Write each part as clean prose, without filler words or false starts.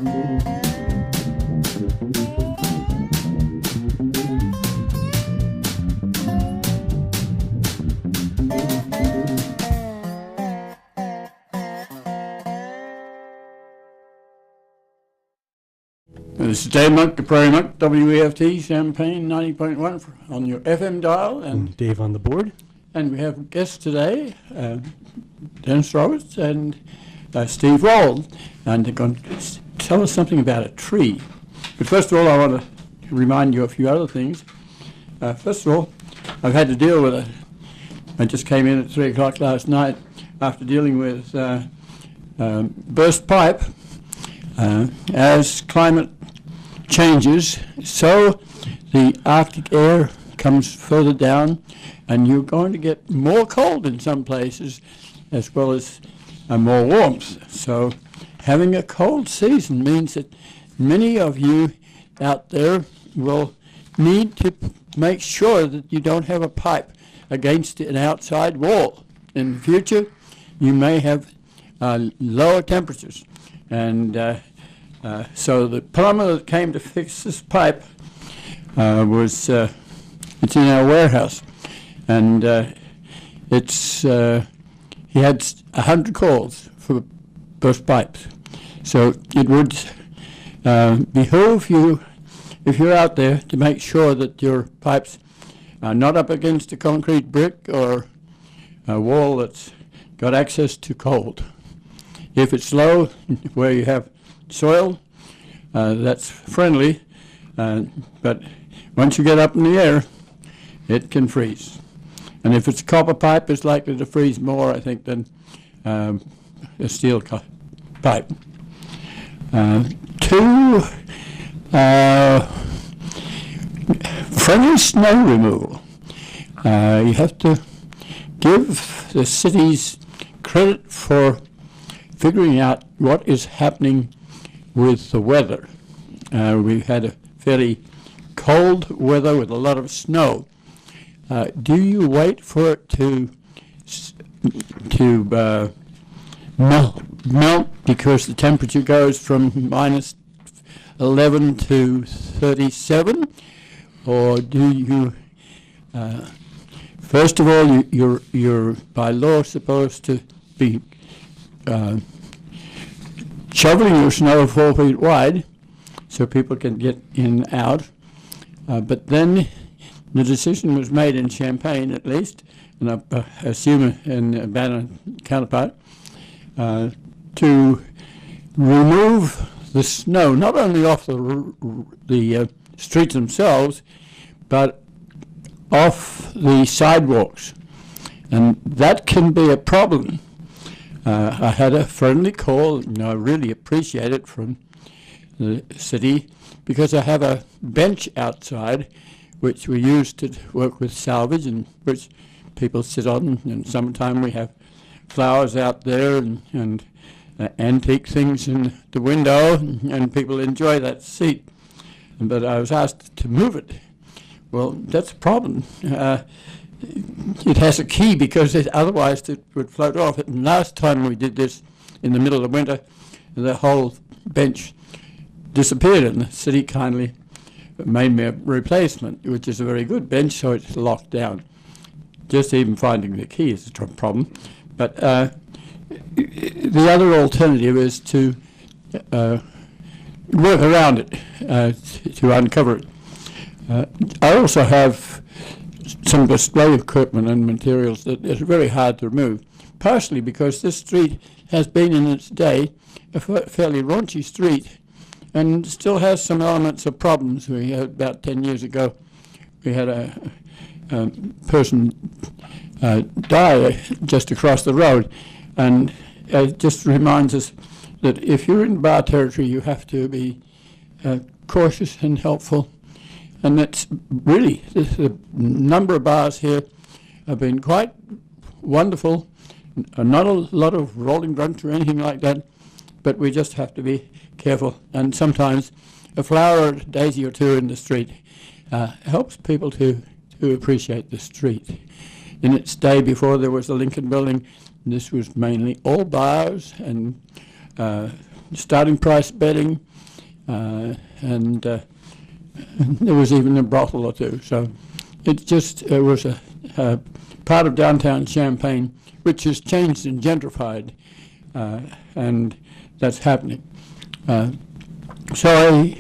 This is Dave Monk, the Prairie Monk, WEFT, Champaign 90.1 on your FM dial. And Dave on the board. And we have guests today, Dennis Roberts and Steve Wald. And they're going to tell us something about a tree. But first of all, I want to remind you a few other things. First of all, I've had to deal with I just came in at 3 o'clock last night after dealing with burst pipe. As climate changes, so the Arctic air comes further down, and you're going to get more cold in some places as well as more warmth. So having a cold season means that many of you out there will need to make sure that you don't have a pipe against an outside wall. In the future, you may have lower temperatures. And so the plumber that came to fix this pipe it's in our warehouse, and he had 100 calls for burst pipes. So it would behoove you, if you're out there, to make sure that your pipes are not up against a concrete brick or a wall that's got access to cold. If it's low, where you have soil, that's friendly, but once you get up in the air, it can freeze. And if it's copper pipe, it's likely to freeze more, I think, than a steel pipe. Friendly snow removal. You have to give the cities credit for figuring out what is happening with the weather. We've had a fairly cold weather with a lot of snow. Do you wait for it to melt because the temperature goes from minus 11 to 37, or do you first of all you're by law supposed to be shoveling your snow 4 feet wide so people can get in and out. But then the decision was made in Champaign, at least, and I assume in Urbana counterpart, to remove the snow, not only off the streets themselves, but off the sidewalks. And that can be a problem. I had a friendly call, and I really appreciate it, from the city, because I have a bench outside which we use to work with salvage and which people sit on. In summertime we have flowers out there and antique things in the window, and people enjoy that seat. But I was asked to move it. Well, that's a problem. It has a key because otherwise it would float off. And last time we did this in the middle of winter, the whole bench disappeared, and the city kindly made me a replacement, which is a very good bench, so it's locked down. Just even finding the key is a problem. But the other alternative is to work around it, to uncover it. I also have some display equipment and materials that is very hard to remove, partially because this street has been in its day a fairly raunchy street and still has some elements of problems. We had, about 10 years ago, we had a person die just across the road, and it just reminds us that if you're in bar territory, you have to be cautious and helpful. And that's really, the number of bars here have been quite wonderful. Not a lot of rolling drunks or anything like that, but we just have to be careful. And sometimes a flower or a daisy or two in the street helps people to appreciate the street. In its day, before there was the Lincoln Building, this was mainly all bars and starting price bedding, and there was even a brothel or two. So it was a part of downtown Champaign which has changed and gentrified, and that's happening. So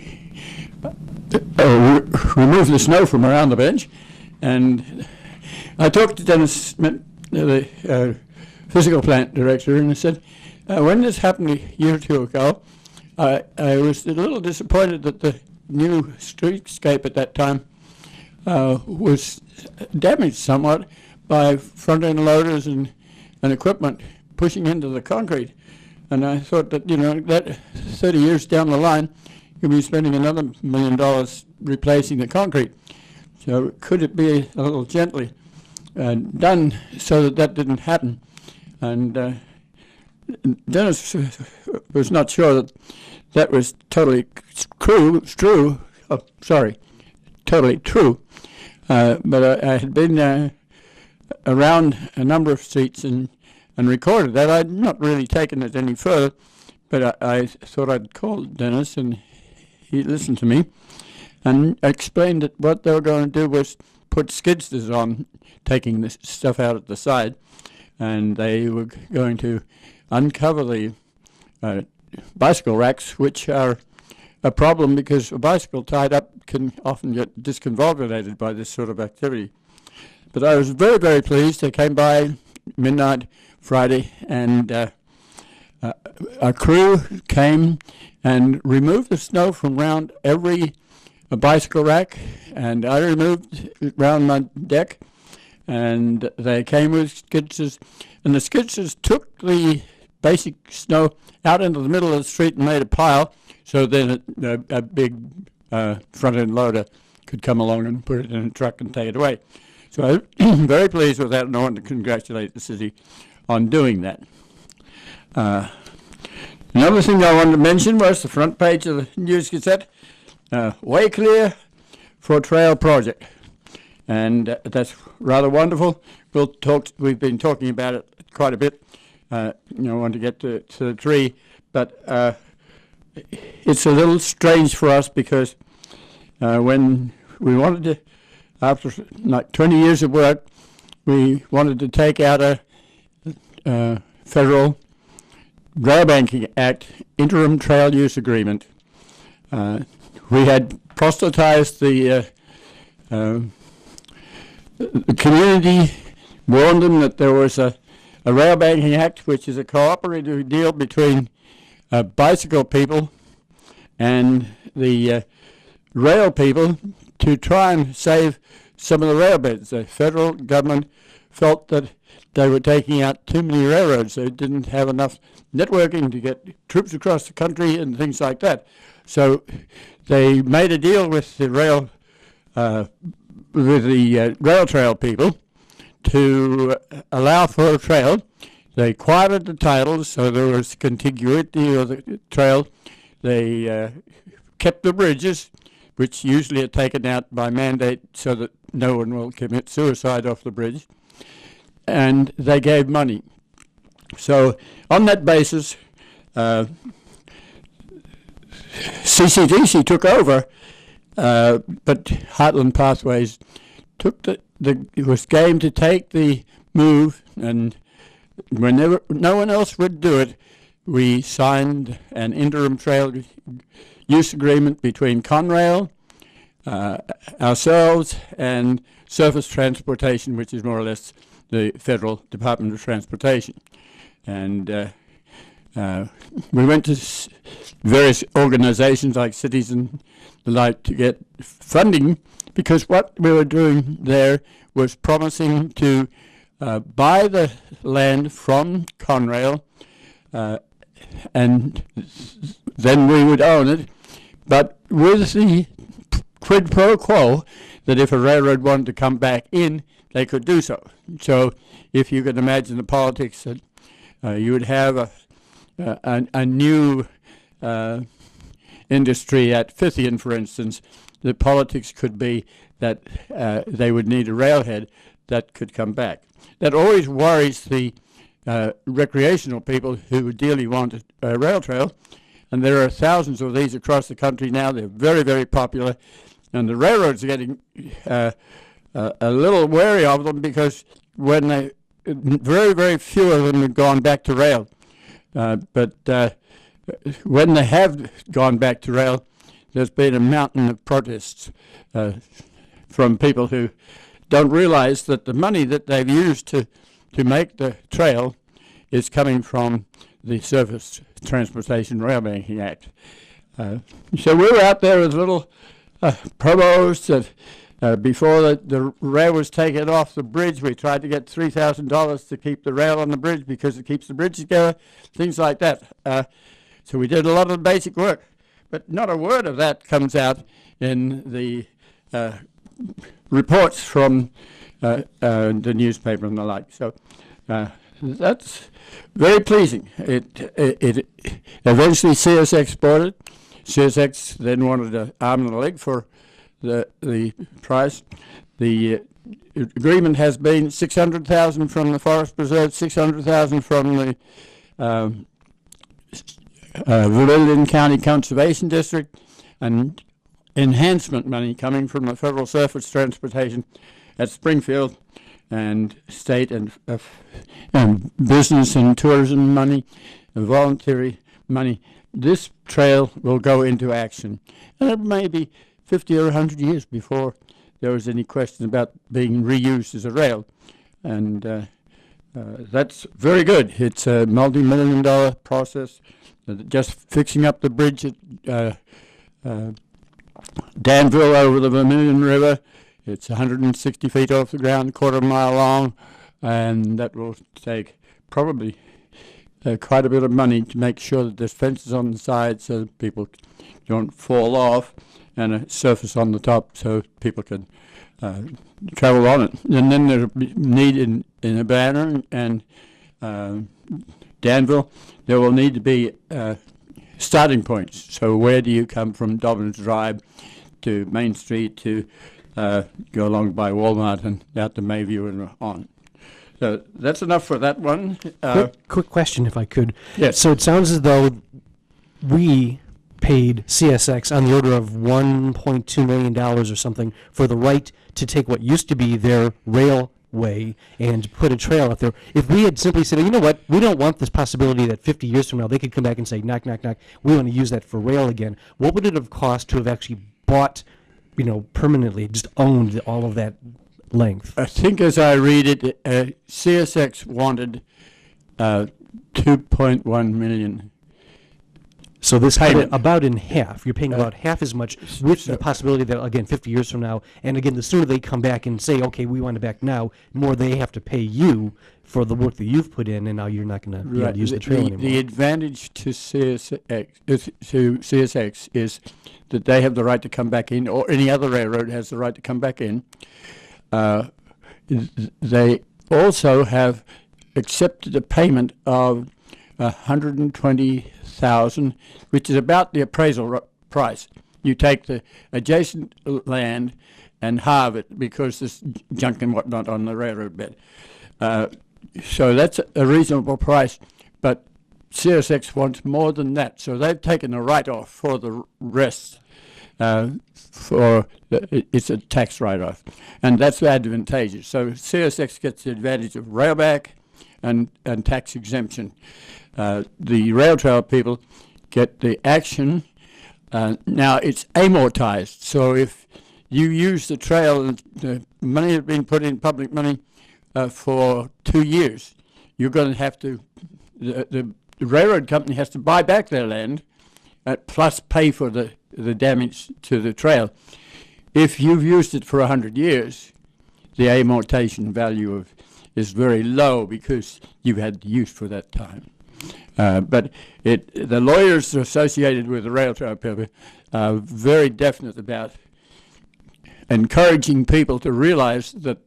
I removed the snow from around the bench, and I talked to Dennis Smith, the physical plant director, and I said, when this happened a year or two ago, I was a little disappointed that the new streetscape at that time was damaged somewhat by front-end loaders and equipment pushing into the concrete. And I thought that, that 30 years down the line, you'll be spending another $1 million replacing the concrete. So could it be a little gently done so that didn't happen? And Dennis was not sure that was totally true. But I had been around a number of streets and recorded that. I'd not really taken it any further, but I thought I'd call Dennis, and he listened to me and explained that what they were going to do was put skidsters on, taking this stuff out at the side, and they were going to uncover the bicycle racks, which are a problem because a bicycle tied up can often get disconvolvulated by this sort of activity. But I was very, very pleased. They came by midnight Friday, and a crew came and removed the snow from around every bicycle rack, and I removed it around my deck, and they came with skidsters, and the skidsters took the basic snow out into the middle of the street and made a pile, so then a big front-end loader could come along and put it in a truck and take it away. So I'm very pleased with that, and I want to congratulate the city on doing that. Another thing I wanted to mention was the front page of the News Gazette, Way Clear for Trail Project. And that's rather wonderful. We've been talking about it quite a bit. I want to get to the tree, but it's a little strange for us because when we wanted to, after like 20 years of work, we wanted to take out a federal Rail Banking Act interim trail use agreement. We had proselytized the community, warned them that there was a Rail Banking Act, which is a cooperative deal between bicycle people and the rail people to try and save some of the rail beds. The federal government felt that they were taking out too many railroads. They didn't have enough networking to get troops across the country and things like that. So they made a deal with the rail trail people to allow for a trail. They quieted the titles so there was contiguity of the trail. They kept the bridges, which usually are taken out by mandate so that no one will commit suicide off the bridge. And they gave money. So on that basis, CCDC took over, but Heartland Pathways was game to take the move, and whenever no one else would do it, we signed an interim trail use agreement between Conrail, ourselves, and Surface Transportation, which is more or less the Federal Department of Transportation. And we went to various organizations like cities and the like to get funding, because what we were doing there was promising to buy the land from Conrail, and then we would own it, but with the quid pro quo that if a railroad wanted to come back in, they could do so. So if you could imagine the politics, that you would have a new industry at Fithian, for instance. The politics could be that they would need a railhead that could come back. That always worries the recreational people who dearly want a rail trail, and there are thousands of these across the country now. They're very, very popular, and the railroads are getting a little wary of them because very, very few of them have gone back to rail. But when they have gone back to rail, there's been a mountain of protests from people who don't realize that the money that they've used to make the trail is coming from the Surface Transportation Rail Banking Act. So we were out there with little promos that before the rail was taken off the bridge, we tried to get $3,000 to keep the rail on the bridge because it keeps the bridge together, things like that. So we did a lot of the basic work, but not a word of that comes out in the reports from the newspaper and the like. So that's very pleasing. It eventually CSX bought it. CSX then wanted an arm and a leg for the price. The agreement has been $600,000 from the Forest Preserve, $600,000 from the Vermilion County Conservation District, and enhancement money coming from the Federal Surface Transportation at Springfield, and state and business and tourism money, and voluntary money. This trail will go into action, and it may be 50 or 100 years before there was any question about being reused as a rail, and that's very good. It's a multi-million-dollar process. Just fixing up the bridge at Danville over the Vermilion River. It's 160 feet off the ground, quarter mile long, and that will take probably quite a bit of money to make sure that there's fences on the side so that people don't fall off, and a surface on the top so people can travel on it. And then there'll be need in Urbana and Danville, there will need to be starting points. So where do you come from Dobbins Drive to Main Street to go along by Walmart and out to Mayview and on? So that's enough for that one. Quick question, if I could. Yes. So it sounds as though we paid CSX on the order of $1.2 million or something for the right to take what used to be their railway and put a trail up there. If we had simply said, you know what, we don't want this possibility that 50 years from now they could come back and say, knock, knock, knock, we want to use that for rail again, what would it have cost to have actually bought, permanently, just owned all of that length? I think as I read it, CSX wanted $2.1 million. So this cut it about in half. You're paying about half as much, with the possibility that, again, 50 years from now, and again, the sooner they come back and say, okay, we want it back now, the more they have to pay you for the work that you've put in, and now you're not going to be able to use the trail anymore. The advantage to CSX is that they have the right to come back in, or any other railroad has the right to come back in. They also have accepted a payment of $120,000, which is about the appraisal price. You take the adjacent land and halve it because there's junk and whatnot on the railroad bed. So that's a reasonable price, but CSX wants more than that. So they've taken a write-off for the rest. It's a tax write-off, and that's advantageous. So CSX gets the advantage of railback and tax exemption. The rail trail people get the action. Now it's amortized, so if you use the trail, the money that's being put in, public money, for 2 years, you're going to have to, the railroad company has to buy back their land, plus pay for the damage to the trail. If you've used it for 100 years, the amortization value is very low because you've had use for that time. But the lawyers associated with the rail trail people are very definite about encouraging people to realize that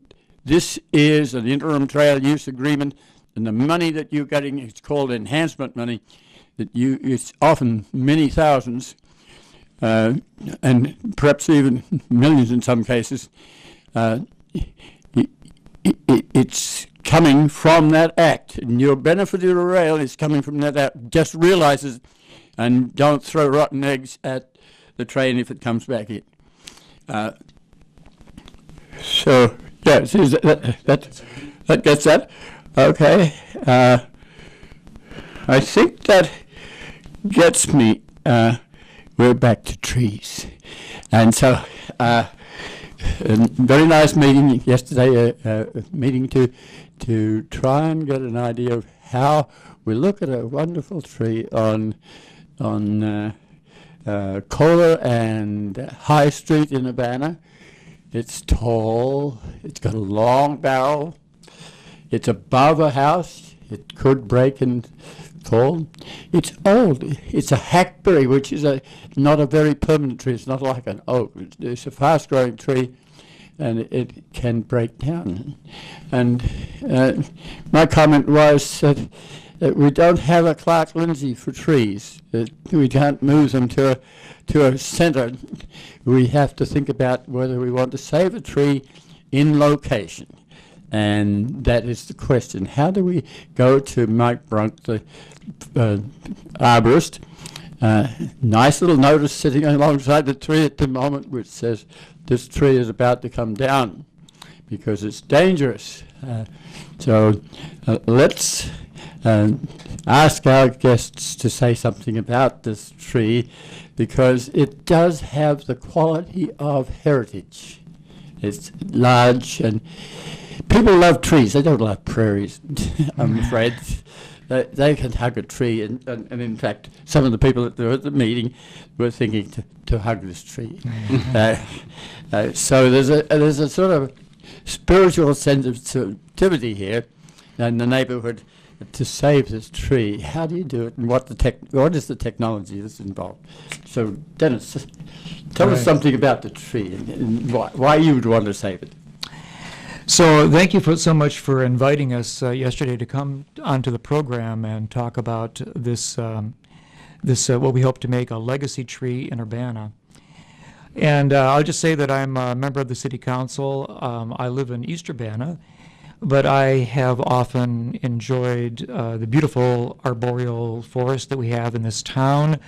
this is an interim trail use agreement, and the money that you're getting is called enhancement money. It's often many thousands, and perhaps even millions in some cases. It's coming from that act, and your benefit of the rail is coming from that act. Just realize and don't throw rotten eggs at the train if it comes back in. So, yeah, see, that gets that. Okay. I think that gets me. We're back to trees. And so, a very nice meeting yesterday, meeting to try and get an idea of how we look at a wonderful tree on Kohler and High Street in Urbana. It's tall, it's got a long barrel, it's above a house, it could break and fall. It's old, it's a hackberry, which is not a very permanent tree, it's not like an oak, it's a fast growing tree and it can break down. And my comment was that we don't have a Clark Lindsay for trees. We can't move them to a center. We have to think about whether we want to save a tree in location. And that is the question. How do we go to Mike Brunk, the arborist? Nice little notice sitting alongside the tree at the moment which says this tree is about to come down because it's dangerous. So let's ask our guests to say something about this tree because it does have the quality of heritage. It's large and people love trees. They don't love prairies, I'm afraid. They can hug a tree and in fact some of the people at the meeting were thinking to hug this tree. So there's a sort of spiritual sensitivity here in the neighborhood to save this tree. How do you do it, and what is the technology that's involved? So, Dennis, tell us something about the tree and why you would want to save it. So, thank you so much for inviting us yesterday to come onto the program and talk about this what we hope to make a legacy tree in Urbana. And I'll just say that I'm a member of the City Council. I live in East Urbana. But I have often enjoyed the beautiful arboreal forest that we have in this town.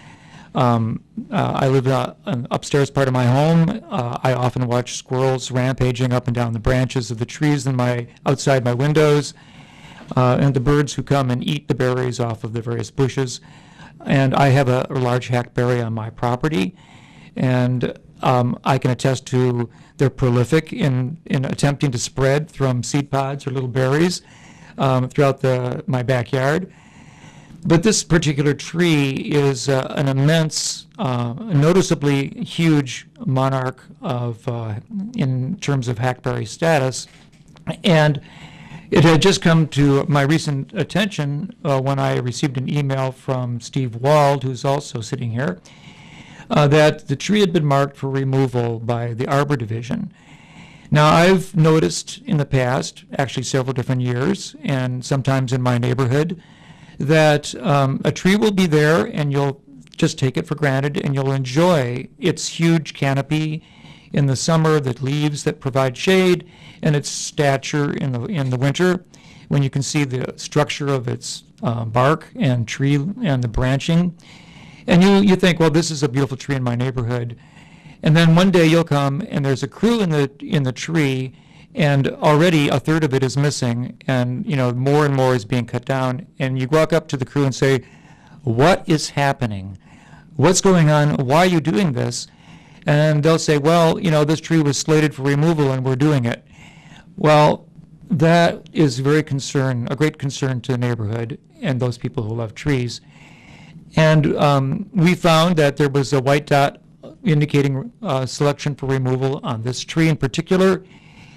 I live in an upstairs part of my home. I often watch squirrels rampaging up and down the branches of the trees outside my windows, and the birds who come and eat the berries off of the various bushes. And I have a large hackberry on my property, and I can attest to they're prolific in attempting to spread from seed pods or little berries throughout my backyard. But this particular tree is an immense, noticeably huge monarch in terms of hackberry status. And it had just come to my recent attention when I received an email from Steve Wald, who's also sitting here, that the tree had been marked for removal by the Arbor Division. Now, I've noticed in the past, actually several different years, and sometimes in my neighborhood, that a tree will be there and you'll just take it for granted and you'll enjoy its huge canopy in the summer, the leaves that provide shade, and its stature in the winter, when you can see the structure of its bark and tree and the branching. And you think, well, this is a beautiful tree in my neighborhood. And then one day you'll come and there's a crew in the tree, and already a third of it is missing, and more and more is being cut down. And you walk up to the crew and say, what is happening? What's going on? Why are you doing this? And they'll say, well, this tree was slated for removal and we're doing it. Well, that is a great concern to the neighborhood and those people who love trees. And we found that there was a white dot indicating selection for removal on this tree in particular.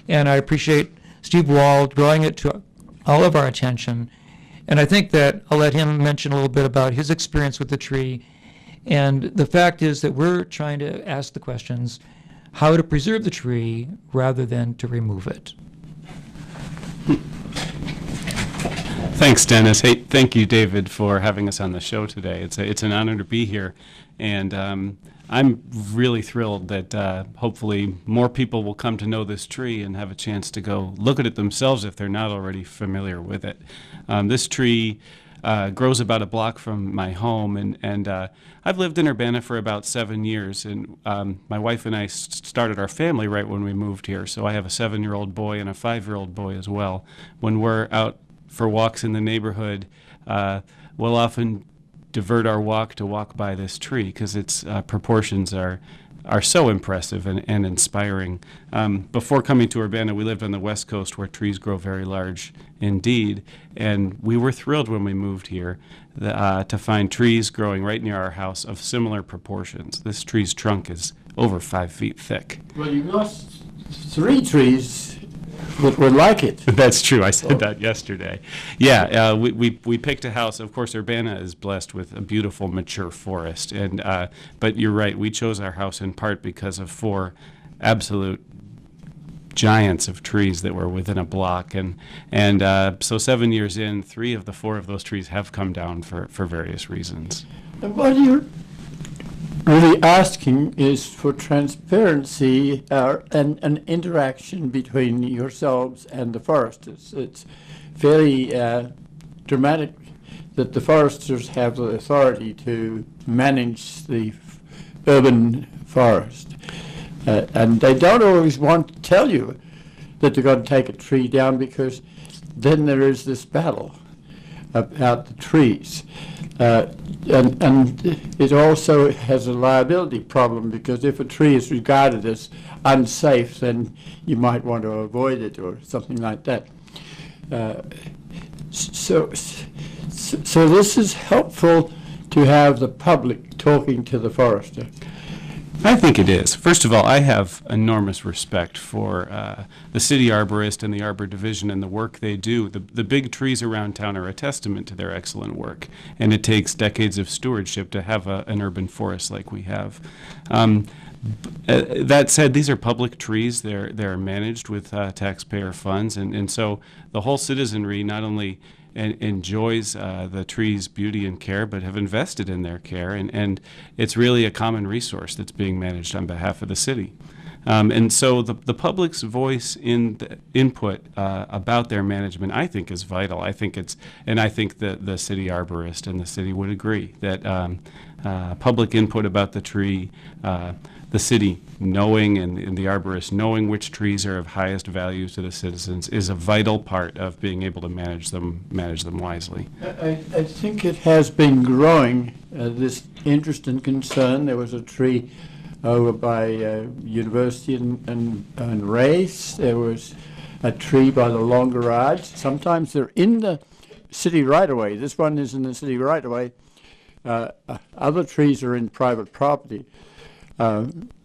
And I appreciate Steve Wald drawing it to all of our attention. And I think that I'll let him mention a little bit about his experience with the tree. And the fact is that we're trying to ask the questions, how to preserve the tree rather than to remove it. Thanks, Dennis. Hey, thank you, David, for having us on the show today. It's an honor to be here, and I'm really thrilled that hopefully more people will come to know this tree and have a chance to go look at it themselves if they're not already familiar with it. This tree grows about a block from my home, and I've lived in Urbana for about 7 years, and my wife and I started our family right when we moved here, so I have a 7-year-old boy and a 5-year-old boy as well. When we're out for walks in the neighborhood, we'll often divert our walk to walk by this tree because its proportions are so impressive and inspiring. Before coming to Urbana, we lived on the West Coast where trees grow very large indeed, and we were thrilled when we moved here to find trees growing right near our house of similar proportions. This tree's trunk is over 5 feet thick. Well, you lost 3 trees that were like it. That's true. I said that yesterday. Yeah, we picked a house. Of course, Urbana is blessed with a beautiful mature forest, and but you're right. We chose our house in part because of 4 absolute giants of trees that were within a block, and so 7 years in, 3 of the 4 of those trees have come down for various reasons. And what you're really asking is for transparency and an interaction between yourselves and the foresters. It's very dramatic that the foresters have the authority to manage the urban forest. And they don't always want to tell you that they're going to take a tree down, because then there is this battle about the trees. And it also has a liability problem, because if a tree is regarded as unsafe, then you might want to avoid it or something like that. So this is helpful to have the public talking to the forester. I think it is. First of all, I have enormous respect for the city arborist and the arbor division and the work they do. The big trees around town are a testament to their excellent work, and it takes decades of stewardship to have an urban forest like we have. That said, these are public trees. They're managed with taxpayer funds, and so the whole citizenry not only enjoys the tree's beauty and care, but have invested in their care, and it's really a common resource that's being managed on behalf of the city. And so the public's voice in the input about their management, I think, is vital. I think the city arborist and the city would agree that public input about the tree, the city knowing and the arborist knowing which trees are of highest value to the citizens is a vital part of being able to manage them wisely. I think it has been growing, this interest and concern. There was a tree over by University and Race. There was a tree by the Long Garage. Sometimes they're in the city right-of-way. This one is in the city right-of-way. Other trees are in private property.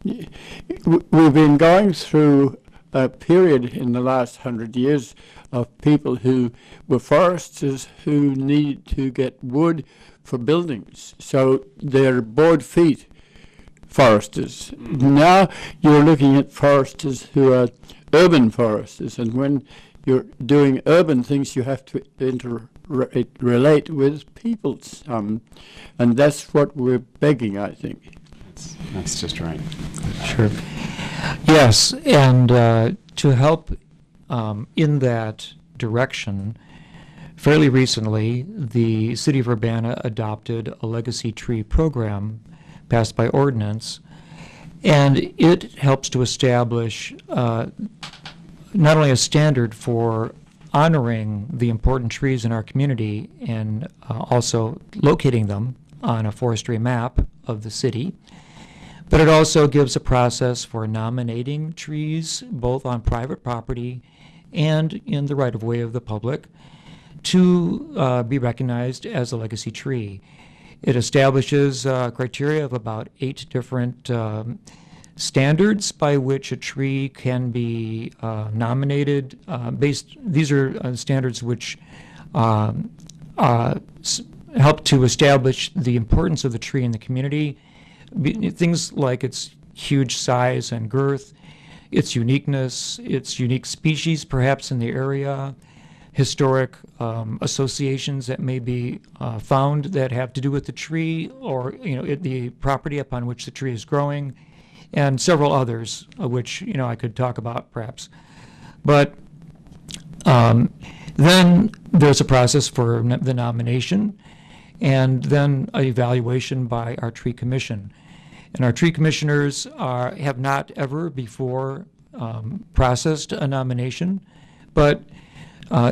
We've been going through a period in the last 100 years of people who were foresters who needed to get wood for buildings. So they're board feet foresters. Now you're looking at foresters who are urban foresters, and when you're doing urban things, you have to relate with peoples, and that's what we're begging, I think. That's just right. Sure. Yes, and to help in that direction, fairly recently, the City of Urbana adopted a legacy tree program passed by ordinance, and it helps to establish not only a standard for honoring the important trees in our community and also locating them on a forestry map of the city, but it also gives a process for nominating trees both on private property and in the right-of-way of the public to be recognized as a legacy tree. It establishes criteria of about 8 different standards by which a tree can be nominated. These are standards which help to establish the importance of the tree in the community. Things like its huge size and girth, its uniqueness, its unique species perhaps in the area, historic associations that may be found that have to do with the tree or the property upon which the tree is growing, and several others which I could talk about perhaps. But Then there's a process for the nomination, and then an evaluation by our tree commission. And our tree commissioners have not ever before processed a nomination, but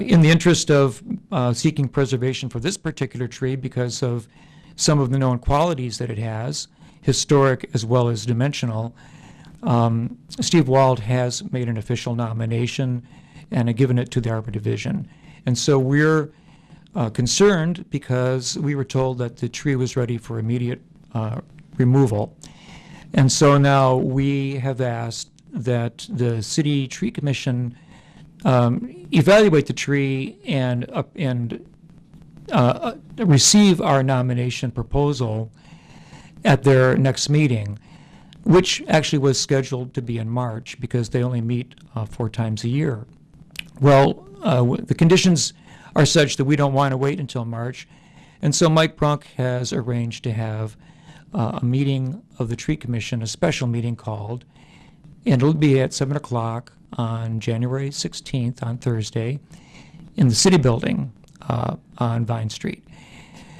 in the interest of seeking preservation for this particular tree because of some of the known qualities that it has, historic as well as dimensional, Steve Wald has made an official nomination and given it to the Arbor Division. And so we're concerned because we were told that the tree was ready for immediate removal. And so now we have asked that the City Tree Commission evaluate the tree and receive our nomination proposal at their next meeting, which actually was scheduled to be in March because they only meet 4 times a year. Well, the conditions are such that we don't want to wait until March, and so Mike Brunk has arranged to have a meeting of the Tree Commission, a special meeting called, and it'll be at 7 o'clock on January 16th, on Thursday, in the City Building on Vine Street.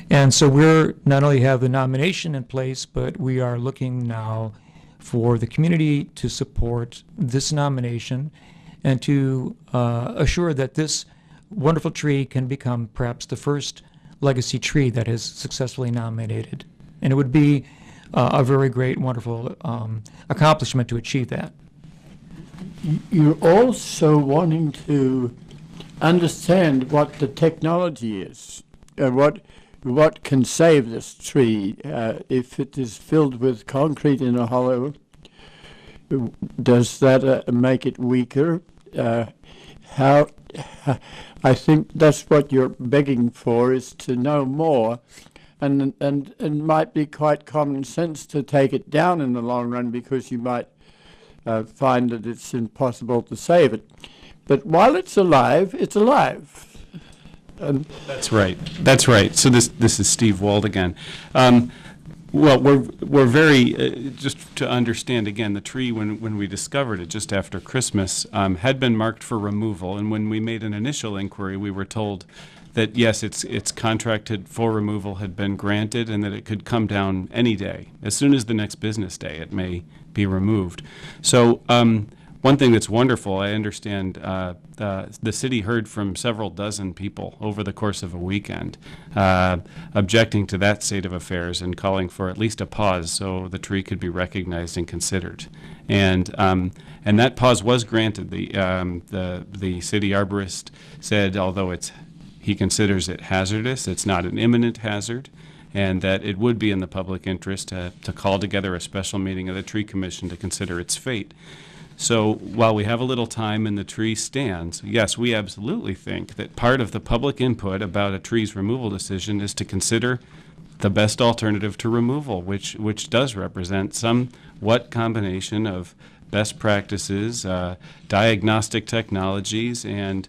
And so we're not only have the nomination in place, but we are looking now for the community to support this nomination and to assure that this wonderful tree can become perhaps the first legacy tree that is successfully nominated. And it would be a very great, wonderful accomplishment to achieve that. You're also wanting to understand what the technology is, what can save this tree. If it is filled with concrete in a hollow, does that make it weaker? How? I think that's what you're begging for, is to know more, and might be quite common sense to take it down in the long run because you might find that it's impossible to save it. But while it's alive, it's alive. That's right. That's right. So this is Steve Wald again. Well, we're very, just to understand again, the tree, when we discovered it just after Christmas, had been marked for removal. And when we made an initial inquiry, we were told that, yes, its contracted for removal had been granted and that it could come down any day. As soon as the next business day, it may be removed. So one thing that's wonderful, I understand the city heard from several dozen people over the course of a weekend objecting to that state of affairs and calling for at least a pause so the tree could be recognized and considered. And that pause was granted. The city arborist said, although he considers it hazardous, it's not an imminent hazard, and that it would be in the public interest to call together a special meeting of the Tree Commission to consider its fate. So while we have a little time and the tree stands, yes, we absolutely think that part of the public input about a tree's removal decision is to consider the best alternative to removal, which does represent somewhat combination of best practices, diagnostic technologies, and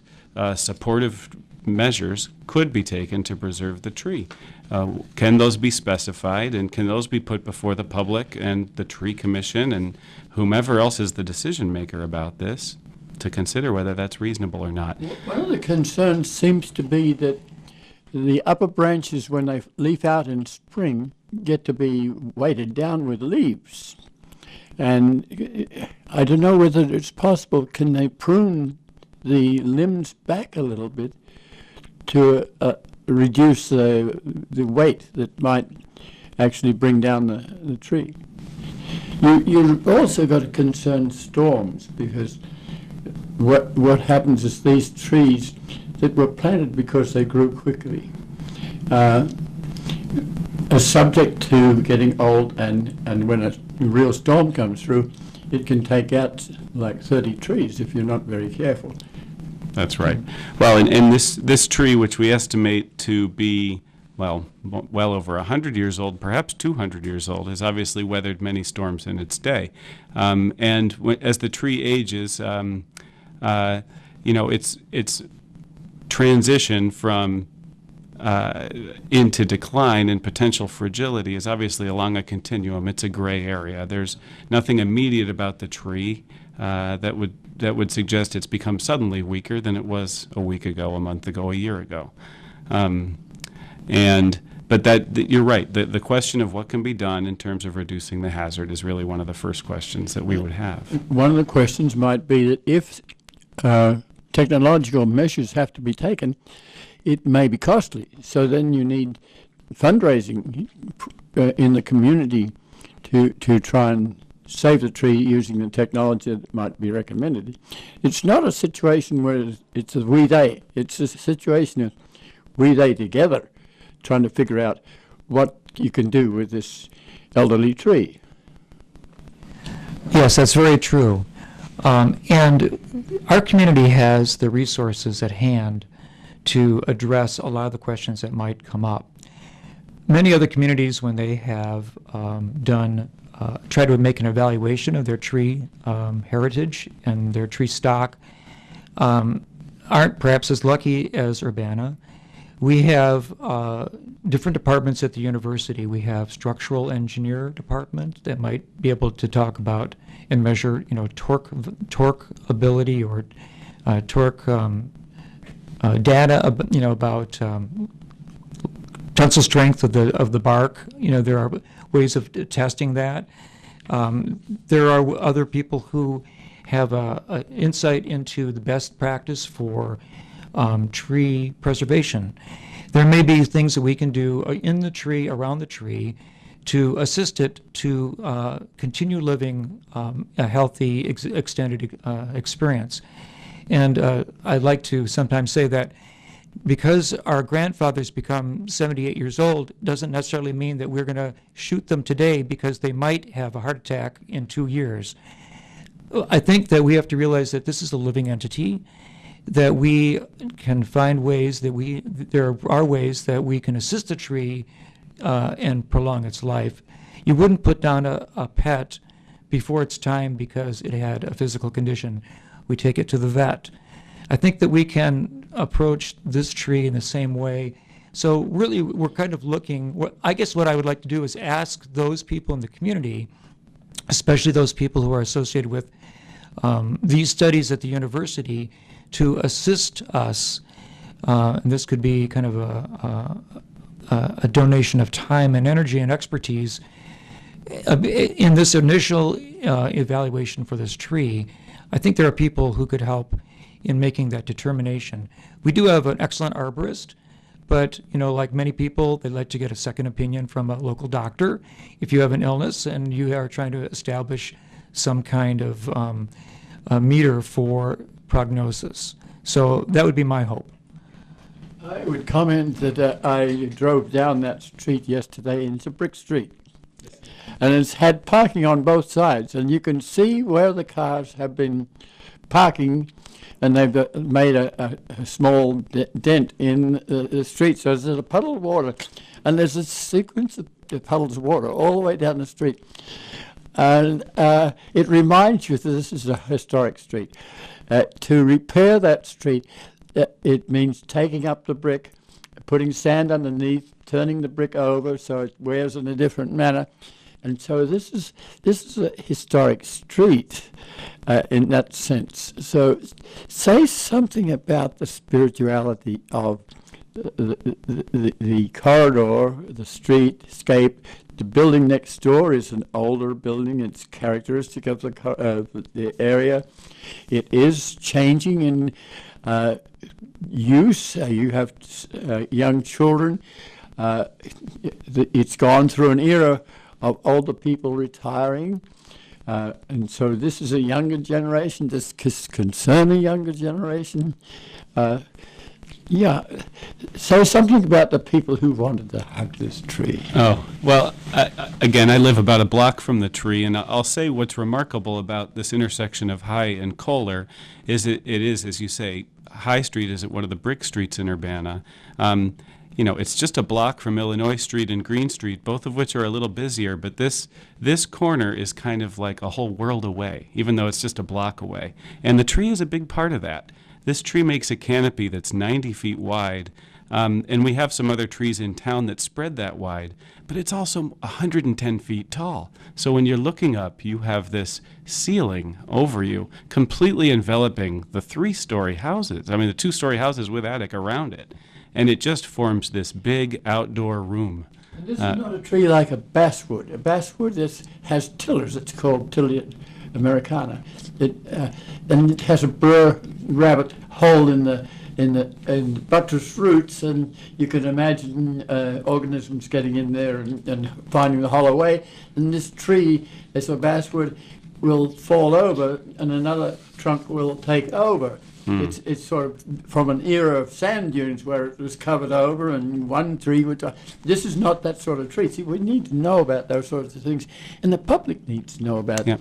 supportive measures could be taken to preserve the tree. Can those be specified, and can those be put before the public and the Tree Commission and whomever else is the decision maker about this to consider whether that's reasonable or not? One of the concerns seems to be that the upper branches, when they leaf out in spring, get to be weighted down with leaves. And I don't know whether it's possible, can they prune the limbs back a little bit to reduce the weight that might actually bring down the tree? You've also got to concern storms, because what happens is these trees that were planted because they grew quickly are subject to getting old, and when a real storm comes through, it can take out like 30 trees if you're not very careful. That's right. Well, and this tree, which we estimate to be, well over 100 years old, perhaps 200 years old, has obviously weathered many storms in its day. As the tree ages, its transition from into decline and potential fragility is obviously along a continuum. It's a gray area. There's nothing immediate about the tree that would would suggest it's become suddenly weaker than it was a week ago, a month ago, a year ago. But you're right. The question of what can be done in terms of reducing the hazard is really one of the first questions that we would have. One of the questions might be that if technological measures have to be taken, it may be costly. So then you need fundraising in the community to try and save the tree using the technology that might be recommended. It's not a situation where it's a we they. It's a situation of we they together trying to figure out what you can do with this elderly tree. Yes, that's very true. And our community has the resources at hand to address a lot of the questions that might come up. Many other communities, when they have tried to make an evaluation of their tree heritage and their tree stock, aren't perhaps as lucky as Urbana. We have different departments at the university. We have structural engineer department that might be able to talk about and measure, torque ability or torque data, about tensile strength of the bark. There are ways of testing that. There are other people who have a insight into the best practice for tree preservation. There may be things that we can do in the tree, around the tree, to assist it to continue living a healthy, extended experience. And I'd like to sometimes say that because our grandfathers become 78 years old doesn't necessarily mean that we're going to shoot them today because they might have a heart attack in 2 years. I think that we have to realize that this is a living entity, that we can find ways there are ways that we can assist the tree and prolong its life. You wouldn't put down a pet before its time because it had a physical condition. We take it to the vet. I think that we can approach this tree in the same way. So really, we're kind of looking, I guess what I would like to do is ask those people in the community, especially those people who are associated with these studies at the university, to assist us, and this could be kind of a donation of time and energy and expertise in this initial evaluation for this tree. I think there are people who could help in making that determination. We do have an excellent arborist, but like many people, they like to get a second opinion from a local doctor if you have an illness and you are trying to establish some kind of a meter for prognosis. So that would be my hope. I would comment that I drove down that street yesterday, and it's a brick street. And it's had parking on both sides, and you can see where the cars have been parking, and they've made a small dent in the street. So there's a puddle of water, and there's a sequence of puddles of water all the way down the street. And it reminds you that this is a historic street. To repair that street, it means taking up the brick, putting sand underneath, turning the brick over so it wears in a different manner. And so this is a historic street in that sense. So say something about the spirituality of the corridor, the streetscape. The building next door is an older building. It's characteristic of the area. It is changing in use. You have young children. It's gone through an era of older people retiring. And so this is a younger generation. This concern a younger generation. Yeah. Say something about the people who wanted to hug this tree. Oh, well, again, I live about a block from the tree, and I'll say what's remarkable about this intersection of High and Kohler is it is, as you say, High Street is one of the brick streets in Urbana. It's just a block from Illinois Street and Green Street, both of which are a little busier, but this corner is kind of like a whole world away, even though it's just a block away. And the tree is a big part of that. This tree makes a canopy that's 90 feet wide And we have some other trees in town that spread that wide, but it's also 110 feet tall. So when you're looking up, you have this ceiling over you, completely enveloping the 3-story houses. I mean, the 2-story houses with attic around it. And it just forms this big outdoor room. And this is not a tree like a basswood. A basswood has tillers. It's called Tilia americana. And it has a burr rabbit hole in the buttress roots, and you can imagine organisms getting in there and finding the hollow way. And this tree, as a basswood, will fall over, and another trunk will take over. It's sort of from an era of sand dunes where it was covered over, and one tree would die. This is not that sort of tree. See, we need to know about those sorts of things, and the public needs to know about it.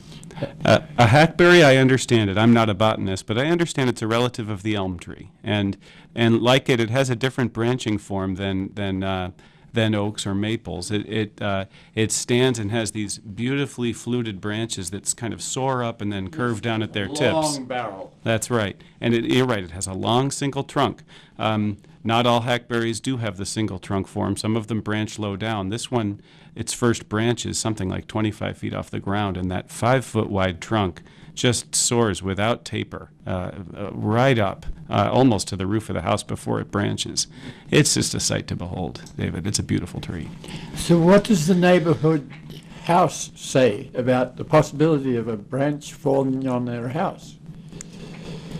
A hackberry, I understand it. I'm not a botanist, but I understand it's a relative of the elm tree, and like it has a different branching form than oaks or maples. It stands and has these beautifully fluted branches that kind of soar up and then curve down at their tips. Long barrel. That's right. And you're right, it has a long single trunk. Not all hackberries do have the single trunk form. Some of them branch low down. This one, its first branch is something like 25 feet off the ground, and that 5-foot wide trunk just soars without taper right up almost to the roof of the house before it branches. It's just a sight to behold, David. It's a beautiful tree. So what does the neighborhood house say about the possibility of a branch falling on their house?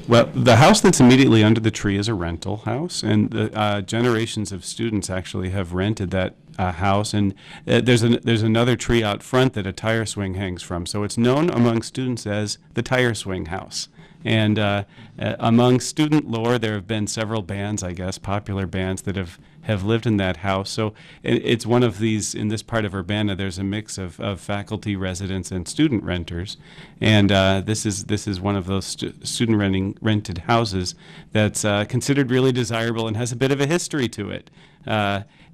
Well, the house that's immediately under the tree is a rental house, and the generations of students actually have rented that house. And there's another tree out front that a tire swing hangs from, so it's known among students as the tire swing house. And among student lore, there have been several bands, I guess, popular bands that have lived in that house. So it's one of these, in this part of Urbana, there's a mix of faculty, residents, and student renters. And this is one of those student rented houses that's considered really desirable and has a bit of a history to it.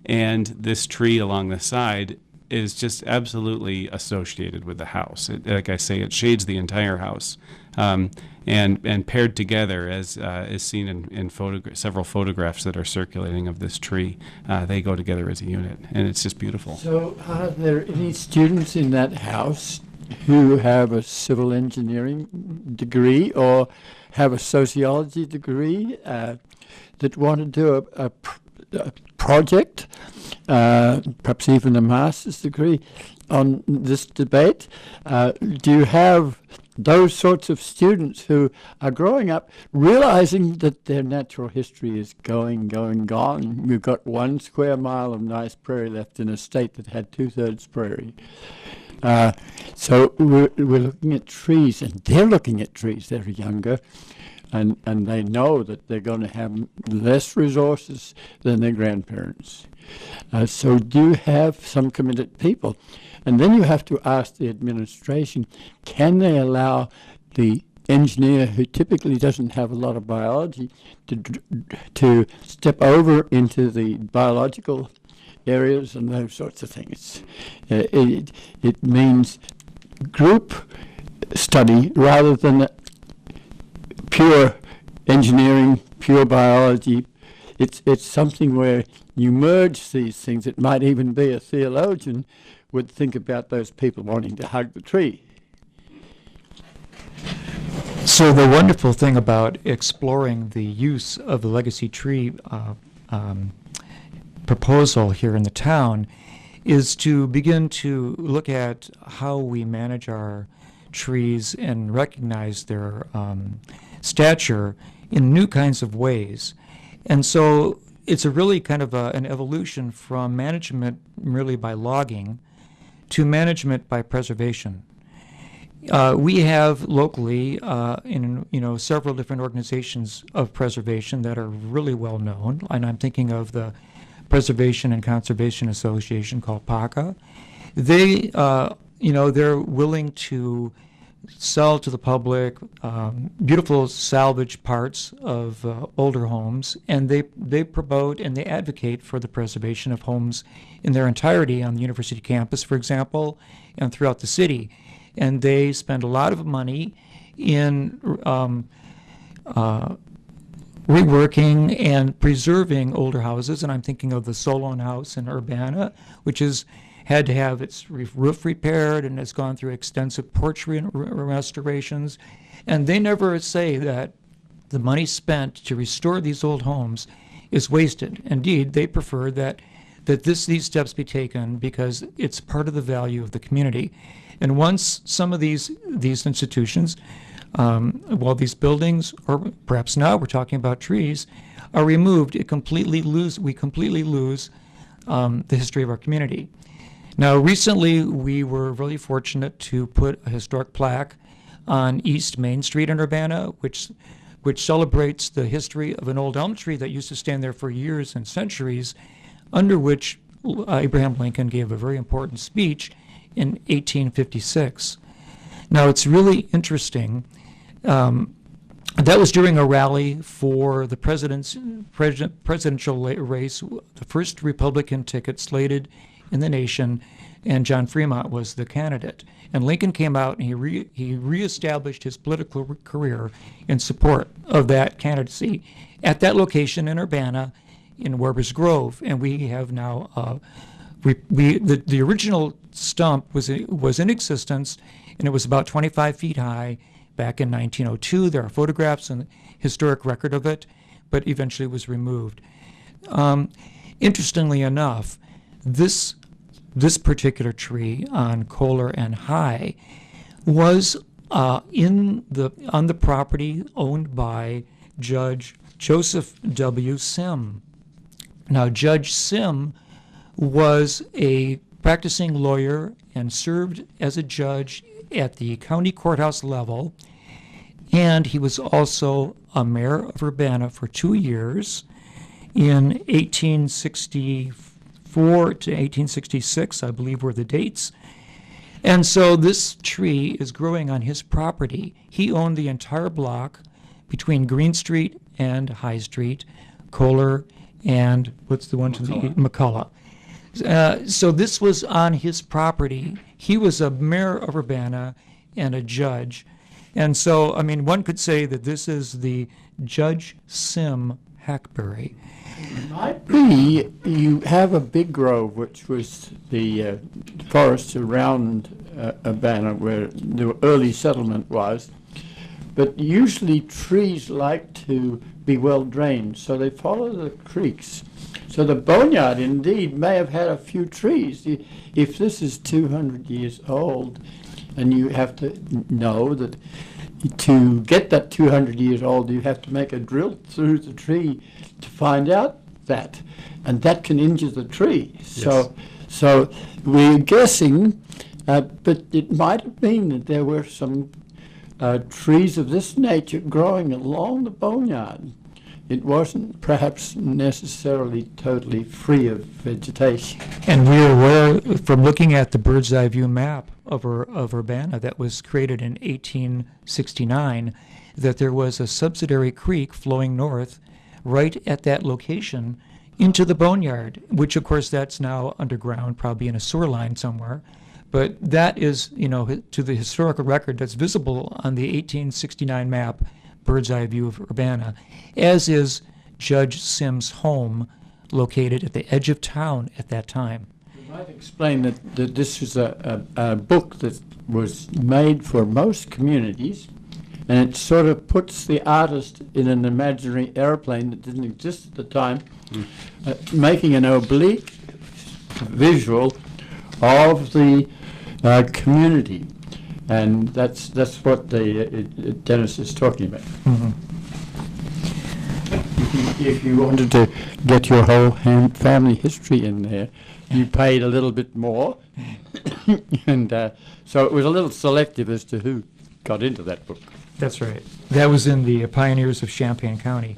And this tree along the side is just absolutely associated with the house. Like I say, it shades the entire house. And paired together, as is seen in several photographs that are circulating of this tree, they go together as a unit, and it's just beautiful. So are there any students in that house who have a civil engineering degree or have a sociology degree that want to do a project, perhaps even a master's degree, on this debate? Do you have those sorts of students who are growing up realizing that their natural history is gone? We've got 1 square mile of nice prairie left in a state that had 2/3 prairie. So we're looking at trees, and they're looking at trees. They're younger, and they know that they're going to have less resources than their grandparents. So do you have some committed people? And then you have to ask the administration, can they allow the engineer who typically doesn't have a lot of biology to step over into the biological areas and those sorts of things? It means group study rather than pure engineering, pure biology. It's something where you merge these things. It might even be a theologian would think about those people wanting to hug the tree. So the wonderful thing about exploring the use of the legacy tree proposal here in the town is to begin to look at how we manage our trees and recognize their stature in new kinds of ways. And so it's a really kind of an evolution from management merely by logging to management by preservation. We have locally in several different organizations of preservation that are really well known, and I'm thinking of the Preservation and Conservation Association called PACA. They they're willing to sell to the public beautiful salvage parts of older homes, and they promote and they advocate for the preservation of homes in their entirety on the university campus, for example, and throughout the city. And they spend a lot of money in reworking and preserving older houses, and I'm thinking of the Solon House in Urbana, which has had to have its roof repaired and has gone through extensive porch restorations. And they never say that the money spent to restore these old homes is wasted. Indeed, they prefer that these steps be taken because it's part of the value of the community. And once some of these institutions, while these buildings, or perhaps now we're talking about trees, are removed, we completely lose the history of our community. Now, recently we were really fortunate to put a historic plaque on East Main Street in Urbana, which celebrates the history of an old elm tree that used to stand there for years and centuries, under which Abraham Lincoln gave a very important speech in 1856. Now, it's really interesting. That was during a rally for the presidential race, the first Republican ticket slated in the nation, and John Fremont was the candidate. And Lincoln came out and he reestablished his political career in support of that candidacy at that location in Urbana, in Weber's Grove. And we have now the original stump was in existence, and it was about 25 feet high back in 1902. There are photographs and historic record of it, but eventually was removed. Interestingly enough, this particular tree on Kohler and High was on the property owned by Judge Joseph W. Sim. Now, Judge Sim was a practicing lawyer and served as a judge at the county courthouse level, and he was also a mayor of Urbana for 2 years in 1864 to 1866, I believe were the dates. And so this tree is growing on his property. He owned the entire block between Green Street and High Street, Kohler, and what's the one to the McCullough. So this was on his property. He was a mayor of Urbana and a judge. And so, I mean, one could say that this is the Judge Sim hackberry. It might be you have a big grove, which was the forest around Urbana where the early settlement was. But usually trees like to be well drained, so they follow the creeks. So the boneyard indeed may have had a few trees. If this is 200 years old, and you have to know that to get that 200 years old, you have to make a drill through the tree to find out that, and that can injure the tree. Yes. So we're guessing, but it might have been that there were some trees of this nature growing along the boneyard. It wasn't perhaps necessarily totally free of vegetation. And we're aware from looking at the bird's eye view map of Urbana that was created in 1869 that there was a subsidiary creek flowing north right at that location into the boneyard, which of course that's now underground, probably in a sewer line somewhere. But that is, to the historical record that's visible on the 1869 map, bird's eye view of Urbana, as is Judge Sim's home located at the edge of town at that time. You might explain that this was a book that was made for most communities, and it sort of puts the artist in an imaginary airplane that didn't exist at the time, making an oblique visual of the community. And that's what Dennis is talking about. Mm-hmm. If you wanted to get your whole family history in there, you paid a little bit more. And so it was a little selective as to who got into that book. That's right. That was in the Pioneers of Champaign County.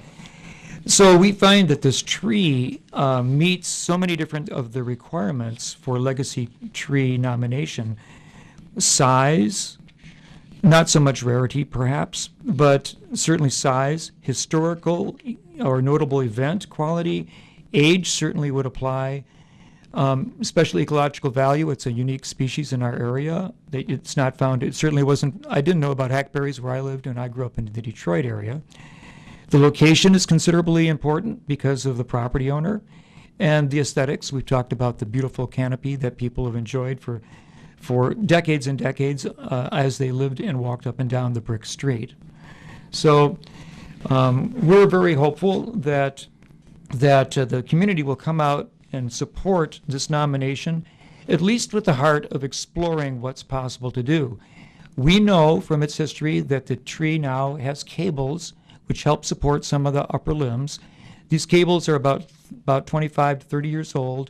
So we find that this tree meets so many different of the requirements for legacy tree nomination. Size, not so much rarity perhaps, but certainly size, historical or notable event quality, age certainly would apply, especially ecological value. It's a unique species in our area. It's not found, it certainly wasn't, I didn't know about hackberries where I lived and I grew up in the Detroit area. The location is considerably important because of the property owner and the aesthetics. We've talked about the beautiful canopy that people have enjoyed for decades and decades as they lived and walked up and down the brick street. So we're very hopeful that the community will come out and support this nomination, at least with the heart of exploring what's possible to do. We know from its history that the tree now has cables which help support some of the upper limbs. These cables are about 25 to 30 years old.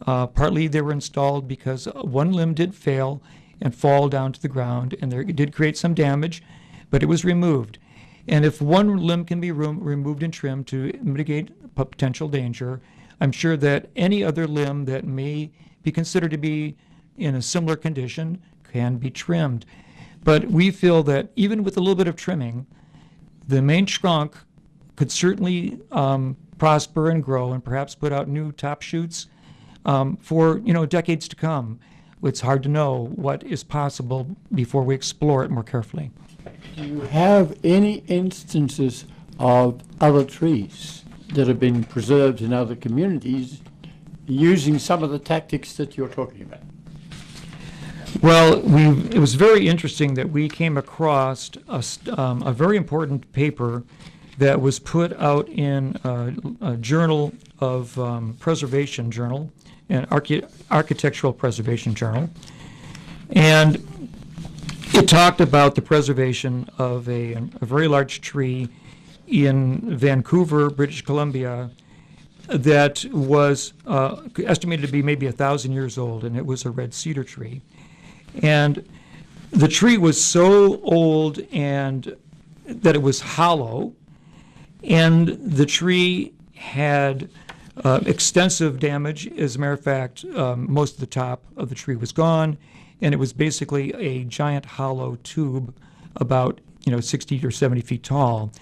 Partly they were installed because one limb did fail and fall down to the ground, and it did create some damage, but it was removed. And if one limb can be removed and trimmed to mitigate potential danger, I'm sure that any other limb that may be considered to be in a similar condition can be trimmed. But we feel that even with a little bit of trimming, the main trunk could certainly prosper and grow and perhaps put out new top shoots for decades to come. It's hard to know what is possible before we explore it more carefully. Do you have any instances of other trees that have been preserved in other communities using some of the tactics that you're talking about? Well, it was very interesting that we came across a very important paper that was put out in a journal of preservation journal, an architectural preservation journal, and it talked about the preservation of a very large tree in Vancouver, British Columbia, that was estimated to be maybe 1,000 years old, and it was a red cedar tree. And the tree was so old and that it was hollow, and the tree had extensive damage. As a matter of fact, most of the top of the tree was gone, and it was basically a giant hollow tube about 60 or 70 feet tall.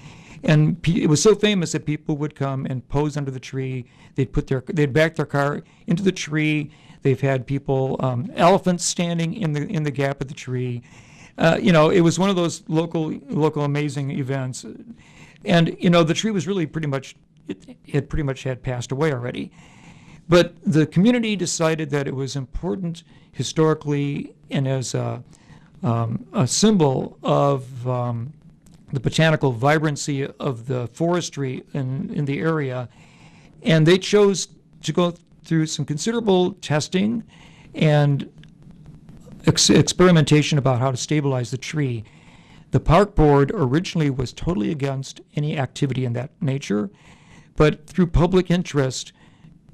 And it was so famous that people would come and pose under the tree. They'd back their car into the tree. They've had people, elephants standing in the gap of the tree. It was one of those local amazing events. And the tree was really pretty much had passed away already. But the community decided that it was important historically and as a symbol of the botanical vibrancy of the forestry in the area, and they chose to go through some considerable testing and experimentation about how to stabilize the tree. The park board originally was totally against any activity in that nature, but through public interest,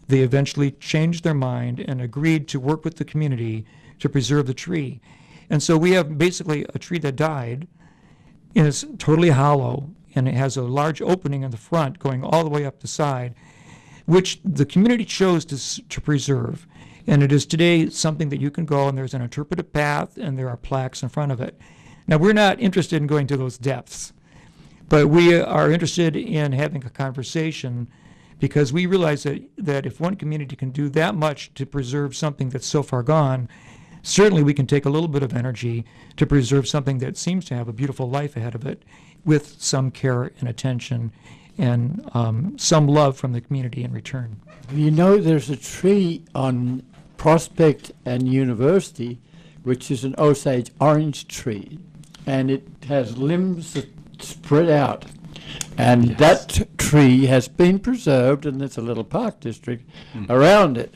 they eventually changed their mind and agreed to work with the community to preserve the tree. And so we have basically a tree that died, and it's totally hollow, and it has a large opening in the front going all the way up the side, which the community chose to preserve. And it is today something that you can go, and there's an interpretive path, and there are plaques in front of it. Now, we're not interested in going to those depths, but we are interested in having a conversation because we realize that if one community can do that much to preserve something that's so far gone, certainly we can take a little bit of energy to preserve something that seems to have a beautiful life ahead of it with some care and attention and some love from the community in return. There's a tree on Prospect and University, which is an Osage orange tree, and it has limbs that spread out. And Yes. that tree has been preserved, and there's a little park district around it.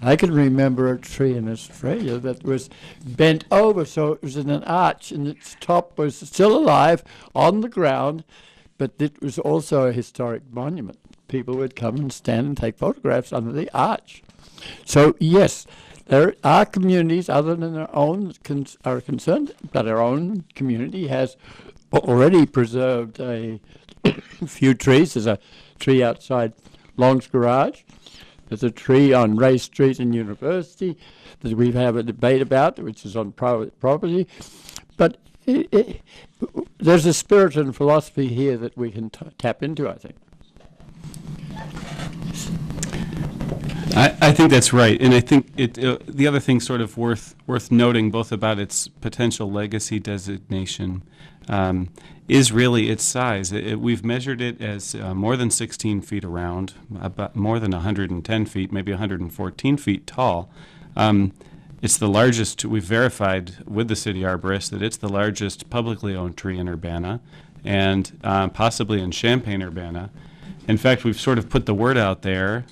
I can remember a tree in Australia that was bent over, so it was in an arch, and its top was still alive on the ground, but it was also a historic monument. People would come and stand and take photographs under the arch. So, yes, there are communities other than our own are concerned, but our own community has already preserved a few trees. There's a tree outside Long's Garage. There's a tree on Ray Street in University that we have a debate about, which is on private property. But there's a spirit and philosophy here that we can tap into, I think. I think that's right, and I think the other thing sort of worth noting, both about its potential legacy designation, is really its size. We've measured it as more than 16 feet around, about more than 110 feet, maybe 114 feet tall. It's the largest. We've verified with the city arborist that it's the largest publicly owned tree in Urbana, and possibly in Champaign-Urbana. In fact, we've sort of put the word out there,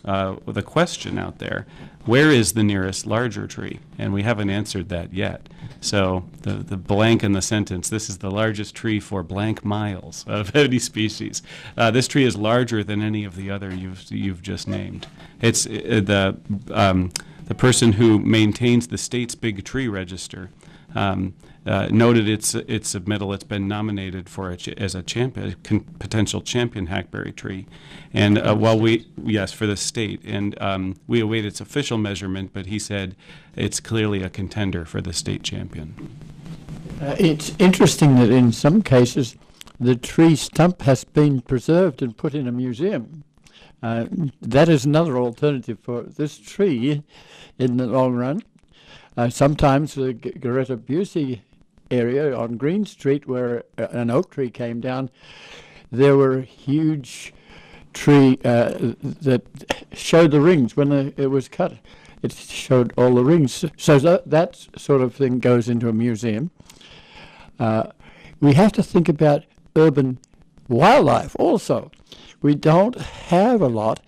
with a question out there: where is the nearest larger tree? And we haven't answered that yet. So the blank in the sentence: this is the largest tree for blank miles of any species. This tree is larger than any of the other you've just named. It's the person who maintains the state's big tree register noted its submittal. It's been nominated for as a potential champion hackberry tree, and for the state, and we await its official measurement. But he said it's clearly a contender for the state champion. It's interesting that in some cases the tree stump has been preserved and put in a museum. That is another alternative for this tree in the long run. Sometimes the Greta Busey area on Green Street, where an oak tree came down, there were huge tree that showed the rings when it was cut. It showed all the rings. So that sort of thing goes into a museum. We have to think about urban wildlife also. We don't have a lot,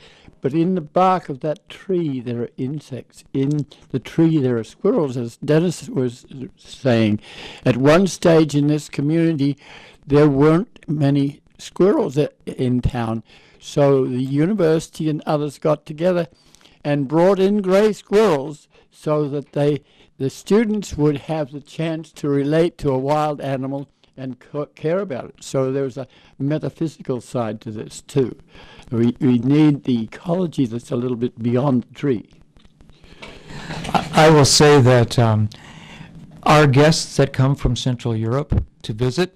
but in the bark of that tree there are insects. In the tree there are squirrels, as Dennis was saying. At one stage in this community there weren't many squirrels in town, so the university and others got together and brought in gray squirrels so that the students would have the chance to relate to a wild animal and care about it. So there's a metaphysical side to this too. We need the ecology that's a little bit beyond the tree. I will say that our guests that come from Central Europe to visit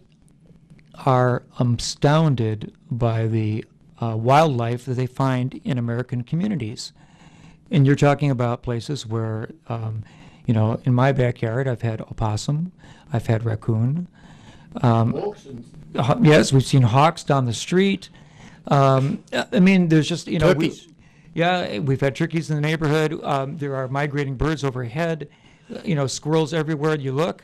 are astounded by the wildlife that they find in American communities. And you're talking about places where, in my backyard I've had opossum, I've had raccoon. Yes, we've seen hawks down the street. There's just, turkeys. We've had turkeys in the neighborhood. There are migrating birds overhead. Squirrels everywhere you look.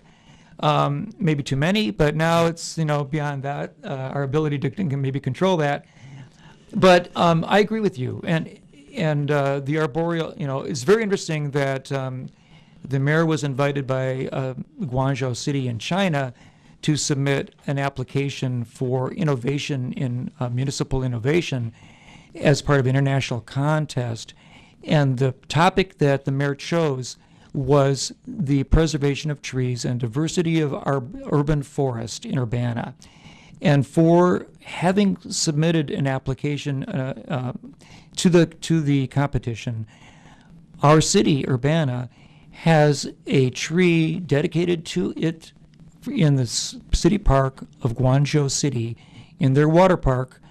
Maybe too many, but now it's beyond that. Our ability to maybe control that. But I agree with you, and the arboreal. It's very interesting that the mayor was invited by Guangzhou City in China to submit an application for innovation in municipal innovation as part of an international contest. And the topic that the mayor chose was the preservation of trees and diversity of our urban forest in Urbana. And for having submitted an application to the competition, our city, Urbana, has a tree dedicated to it in the city park of Guangzhou City, in their water park,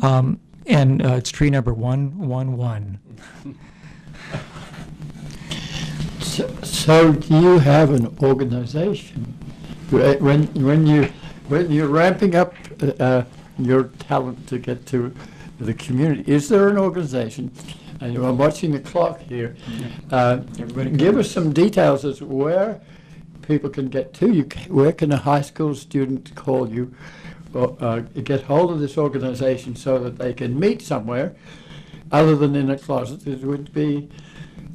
and it's tree number 111. So do you have an organization when you're ramping up your talent to get to the community? Is there an organization? And I'm watching the clock here. Give us some details as to where people can get to you. Where can a high school student call you or get hold of this organization so that they can meet somewhere other than in a closet? It would be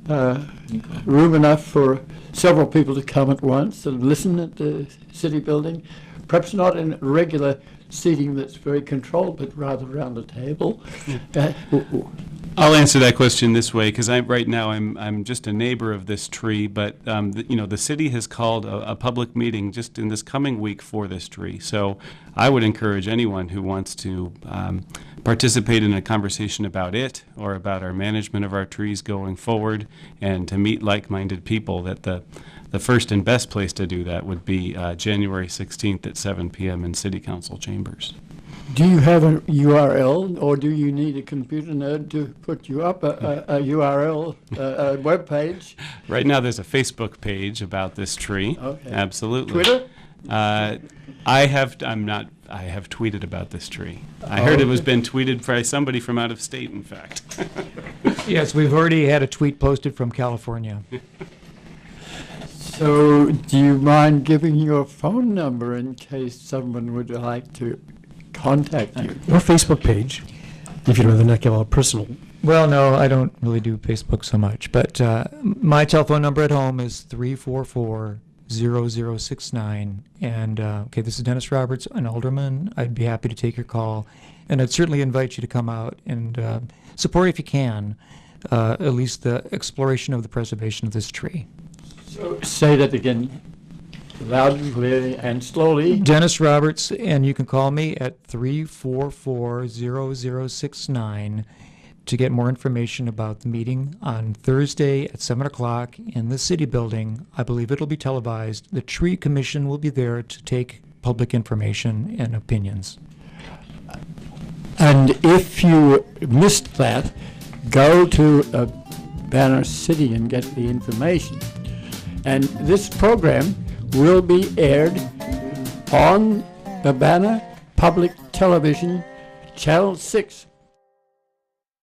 room enough for several people to come at once and listen at the city building, perhaps not in regular seating that's very controlled, but rather around a table. I'll answer that question this way, because right now I'm just a neighbor of this tree, but the city has called a public meeting just in this coming week for this tree. So I would encourage anyone who wants to participate in a conversation about it or about our management of our trees going forward, and to meet like-minded people, that the first and best place to do that would be January 16th at 7 p.m. in City Council chambers. Do you have a URL, or do you need a computer nerd to put you up a URL, a web page? Right now, there's a Facebook page about this tree. Okay. Absolutely. Twitter? I have tweeted about this tree. I heard it was been tweeted by somebody from out of state, in fact. Yes, we've already had a tweet posted from California. So, do you mind giving your phone number in case someone would like to contact you? Or Facebook page, if you'd rather not give out personal. Well, no, I don't really do Facebook so much, but my telephone number at home is 344-0069. And, okay, this is Dennis Roberts, an alderman. I'd be happy to take your call. And I'd certainly invite you to come out and support, if you can, at least the exploration of the preservation of this tree. So, say that again, loud and clearly and slowly. Dennis Roberts, and you can call me at 344-0069 to get more information about the meeting on Thursday at 7 o'clock in the City Building. I believe it'll be televised. The Tree Commission will be there to take public information and opinions. And if you missed that, go to Urbana City and get the information. And this program will be aired on Urbana Public Television, Channel 6.